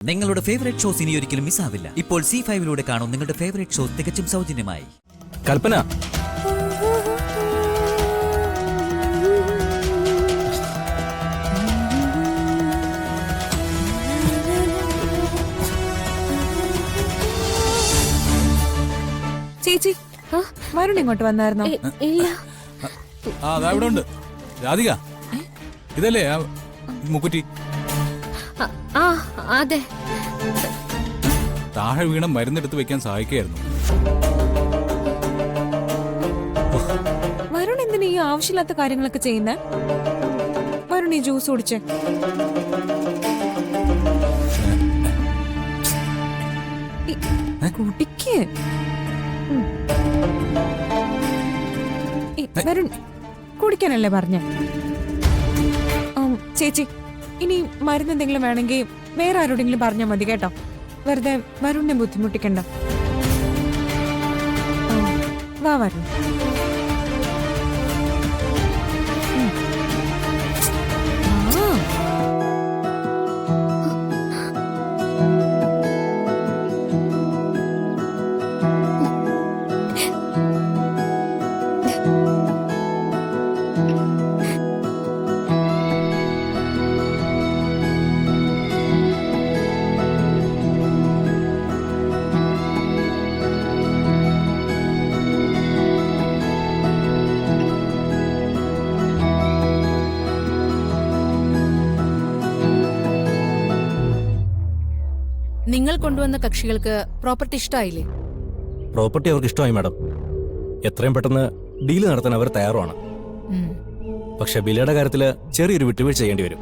നിങ്ങളുടെ favourite shows ഇനി ഒരിക്കലും മിസ്സാവില്ല. ഇപ്പോൾ C5 കാണും നിങ്ങളുടെ ഫേവറേറ്റ് ഷോസ് തികച്ചും സൗജന്യമായി. കൽപ്പന, ചേച്ചി വരുൺ ഇങ്ങോട്ട് വന്നായിരുന്നോ? ഇല്ല. ഇവിടെ ഉണ്ട്. രാധിക, ഇതല്ലേ മുക്കുറ്റി? ആ അതെ. താഴെ വീണ മരുന്നെടുത്ത് വെക്കാൻ സഹായിക്കായിരുന്നു. വരുൺ എന്തിനാ ഈ ആവശ്യമില്ലാത്ത കാര്യങ്ങളൊക്കെ ചെയ്യുന്നേ? വരുൺ ഈ ജ്യൂസ് കുടിച്ചേ. കുടിക്ക്. വരുൺ കുടിക്കാനല്ലേ പറഞ്ഞ? ചേച്ചി, ഇനി മരുന്ന് എന്തെങ്കിലും വേണമെങ്കിൽ വേറെ ആരോടെങ്കിലും പറഞ്ഞാൽ മതി കേട്ടോ. വെറുതെ വരുണിനെ ബുദ്ധിമുട്ടിക്കണ്ട. വാ വരുൺ. നിങ്ങൾ കൊണ്ടുവന്ന കക്ഷികൾക്ക് പ്രോപ്പർട്ടി ഇഷ്ടമായില്ലേ? പ്രോപ്പർട്ടി അവർക്ക് ഇഷ്ടമായി മാഡം. എത്രയും പെട്ടെന്ന് ഡീല് നടത്താൻ അവർ തയ്യാറുമാണ്. പക്ഷെ ബിലയുടെ കാര്യത്തിൽ ചെറിയൊരു വിട്ടുവീഴ്ച ചെയ്യേണ്ടി വരും.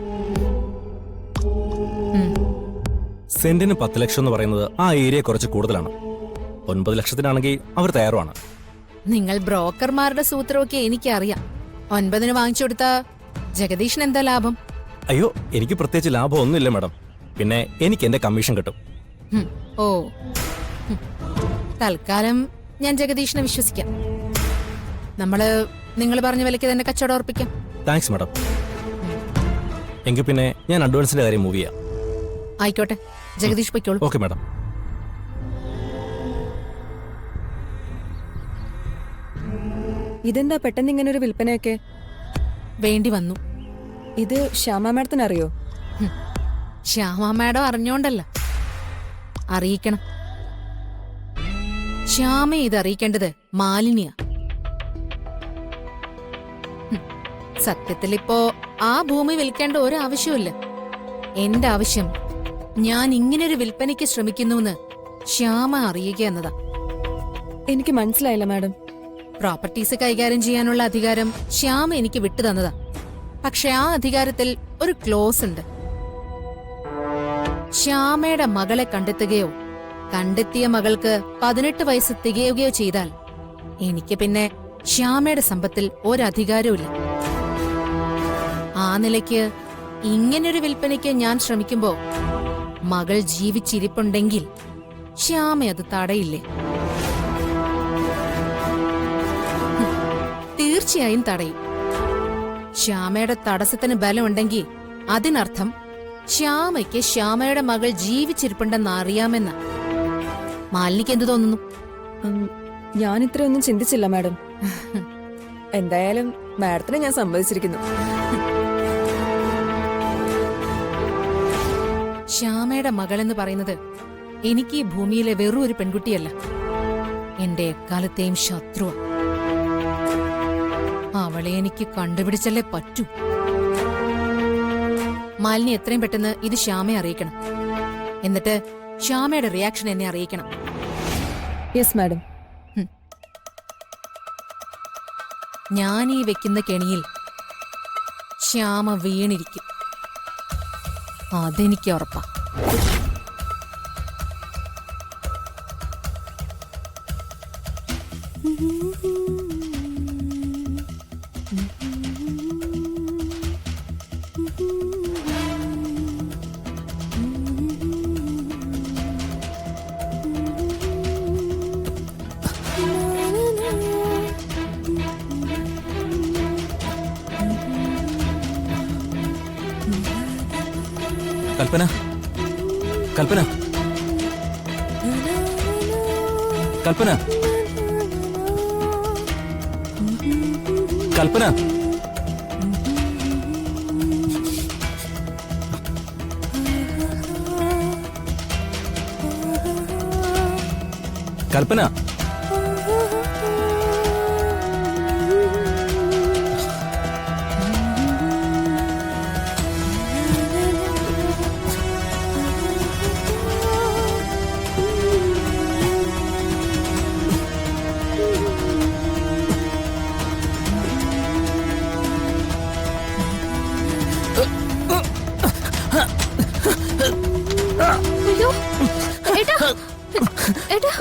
സെന്റിന് 10 ലക്ഷം എന്ന് പറയുന്നത് ആ ഏരിയ കുറച്ച് കൂടുതലാണ്. 9 ലക്ഷത്തിനാണെങ്കിൽ അവർ തയ്യാറുമാണ്. നിങ്ങൾ ബ്രോക്കർമാരുടെ സൂത്രമൊക്കെ എനിക്കറിയാം. 9 വാങ്ങിച്ചു കൊടുത്ത ജഗദീഷിന് എന്താ ലാഭം? അയ്യോ, എനിക്ക് പ്രത്യേകിച്ച് ലാഭമൊന്നുമില്ല മാഡം. പിന്നെ എനിക്ക് എന്റെ കമ്മീഷൻ കിട്ടും. ഓ, തൽക്കാലം ഞാൻ ജഗദീഷിനെ വിശ്വസിക്കാം. നിങ്ങൾ പറഞ്ഞ വിലയ്ക്ക് തന്നെ കച്ചവടം ഉറപ്പിക്കാം. Thanks madam. എങ്കിൽ പിന്നെ ഞാൻ അഡ്വാൻസിന്റെ കാര്യം മൂവ് ചെയ്യാം. ആയിക്കോട്ടെ, ജഗദീഷ് പൊയ്ക്കോളൂ. Okay madam. ഇതെന്താ പെട്ടെന്ന് ഇങ്ങനെ ഒരു വിൽപ്പനയൊക്കെ? വേണ്ടി വന്നു. ഇത് ശ്യാമ മാഡത്തിന് അറിയോ? ശ്യാമ മാഡം അറിഞ്ഞോണ്ടല്ല, അറിയിക്കണം. ശ്യാമ ഇത് അറിയിക്കേണ്ടത് മാലിന്യ. സത്യത്തിൽ ഇപ്പോ ആ ഭൂമി വിൽക്കേണ്ട ഒരാവശ്യമില്ല. എന്റെ ആവശ്യം ഞാൻ ഇങ്ങനൊരു വിൽപ്പനയ്ക്ക് ശ്രമിക്കുന്നുവെന്ന് ശ്യാമ അറിയുക എന്നതാ. എനിക്ക് മനസ്സിലായില്ല മാഡം. പ്രോപ്പർട്ടീസ് കൈകാര്യം ചെയ്യാനുള്ള അധികാരം ശ്യാമ എനിക്ക് വിട്ടു തന്നതാ. പക്ഷെ ആ അധികാരത്തിൽ ഒരു ക്ലോസ് ഉണ്ട്. ശ്യാമയുടെ മകളെ കണ്ടെത്തുകയോ കണ്ടെത്തിയ മകൾക്ക് 18 വയസ്സ് തികയുകയോ ചെയ്താൽ എനിക്ക് പിന്നെ ശ്യാമയുടെ സമ്പത്തിൽ ഒരധികാരവുമില്ല. ആ നിലയ്ക്ക് ഇങ്ങനൊരു വിൽപ്പനയ്ക്ക് ഞാൻ ശ്രമിക്കുമ്പോ മകൾ ജീവിച്ചിരിപ്പുണ്ടെങ്കിൽ ശ്യാമ അത് തടയില്ലേ? തീർച്ചയായും തടയും. ശ്യാമയുടെ തടസ്സത്തിന് ബലമുണ്ടെങ്കിൽ അതിനർത്ഥം ശ്യാമയ്ക്ക് ശ്യാമയുടെ മകൾ ജീവിച്ചിരിപ്പുണ്ടെന്ന് അറിയാമെന്ന. മാലിനിക്ക് എന്തു തോന്നുന്നു? ഞാൻ ഇത്രയൊന്നും ചിന്തിച്ചില്ല മാഡം. എന്തായാലും മാഡത്തിനെ ഞാൻ സമ്മതിച്ചിരിക്കുന്നു. ശ്യാമയുടെ മകൾ എന്ന് പറയുന്നത് എനിക്ക് ഈ ഭൂമിയിലെ വെറും ഒരു പെൺകുട്ടിയല്ല, എന്റെ എക്കാലത്തെയും ശത്രുവ. അവളെ എനിക്ക് കണ്ടുപിടിച്ചല്ലേ പറ്റൂ. മാലിനി എത്രയും പെട്ടെന്ന് ഇത് ശ്യാമയെ അറിയിക്കണം. എന്നിട്ട് ശ്യാമയുടെ റിയാക്ഷൻ എന്നെ അറിയിക്കണം. Yes madam. ഞാൻ ഈ വെക്കുന്ന കെണിയിൽ ശ്യാമ വീണിരിക്കും, അതെനിക്ക് ഉറപ്പാ. കൽപ്പന, കൽപ്പന കൽപ്പന കൽപ്പന കൽപ്പന അയ്യോ ഏട്ടാ ഏട്ടാ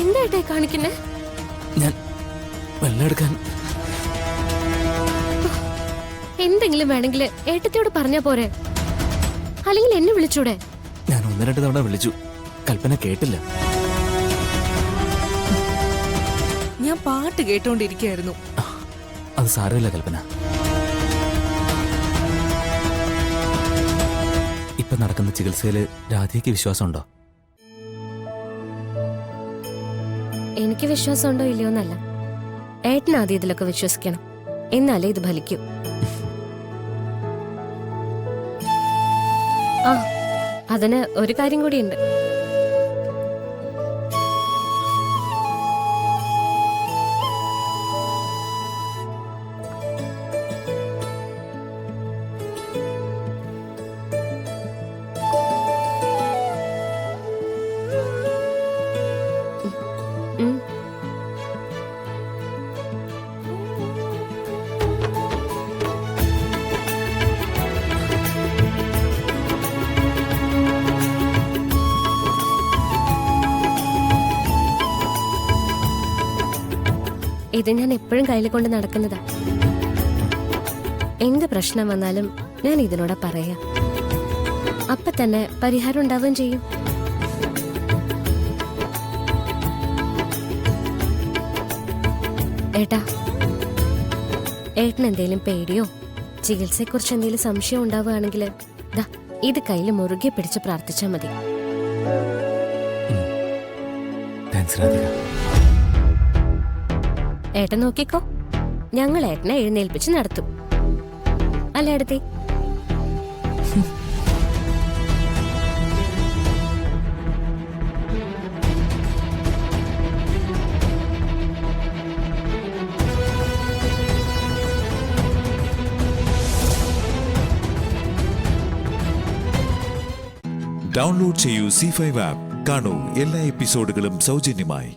എന്താ ഏട്ടാ കാണിക്കുന്നേ? ഞാൻ വെള്ളം എടുക്കാൻ എന്തെങ്കിലും വേണമെങ്കിൽ ഏട്ടത്തിയോട് പറഞ്ഞാ പോരെ, അല്ലെങ്കിൽ എന്നെ വിളിച്ചൂടെ? ഞാൻ 1-2 തവണ വിളിച്ചു, കൽപ്പന കേട്ടില്ല. ഞാൻ പാട്ട് കേട്ടോണ്ടിരിക്കുകയായിരുന്നു. അത് സാരമില്ല കൽപ്പന. ഇപ്പൊ നടക്കുന്ന ചികിത്സയില് രാധയ്ക്ക് വിശ്വാസമുണ്ടോ? എനിക്ക് വിശ്വാസമുണ്ടോ ഇല്ലയോ എന്നല്ല, ഏട്ടൻ ആദ്യം ഇതിലൊക്കെ വിശ്വസിക്കണം, എന്നാലേ ഇത് ഫലിക്കൂ. ആ, അതിന് ഒരു കാര്യം കൂടിയുണ്ട്. ഉം. ഇത് ഞാൻ എപ്പോഴും കയ്യിൽ കൊണ്ട് നടക്കുന്നതാ. എന്ത് പ്രശ്നം വന്നാലും ഞാൻ ഇതിനോട് പറയാ, അപ്പൊ തന്നെ പരിഹാരം ഉണ്ടാവുകയും ചെയ്യും. ഏട്ടാ, ഏട്ടന് എന്തേലും പേടിയോ ചികിത്സയെക്കുറിച്ച് എന്തെങ്കിലും സംശയം ഉണ്ടാവുകയാണെങ്കിൽ ദാ ഇത് കയ്യിൽ മുറുകെ പിടിച്ച് പ്രാർത്ഥിച്ചാൽ മതി. താങ്ക്സ് രാധിക. ഏട്ടൻ നോക്കിക്കോ, ഞങ്ങൾ ഏട്ടനെ എഴുന്നേൽപ്പിച്ച് നടത്തും, അല്ല ഏടത്തി? ഡൗൺലോഡ് ചെയ്യൂ C5 ആപ്പ്. കാണൂ എല്ലാ എപ്പിസോഡുകളും സൗജന്യമായി.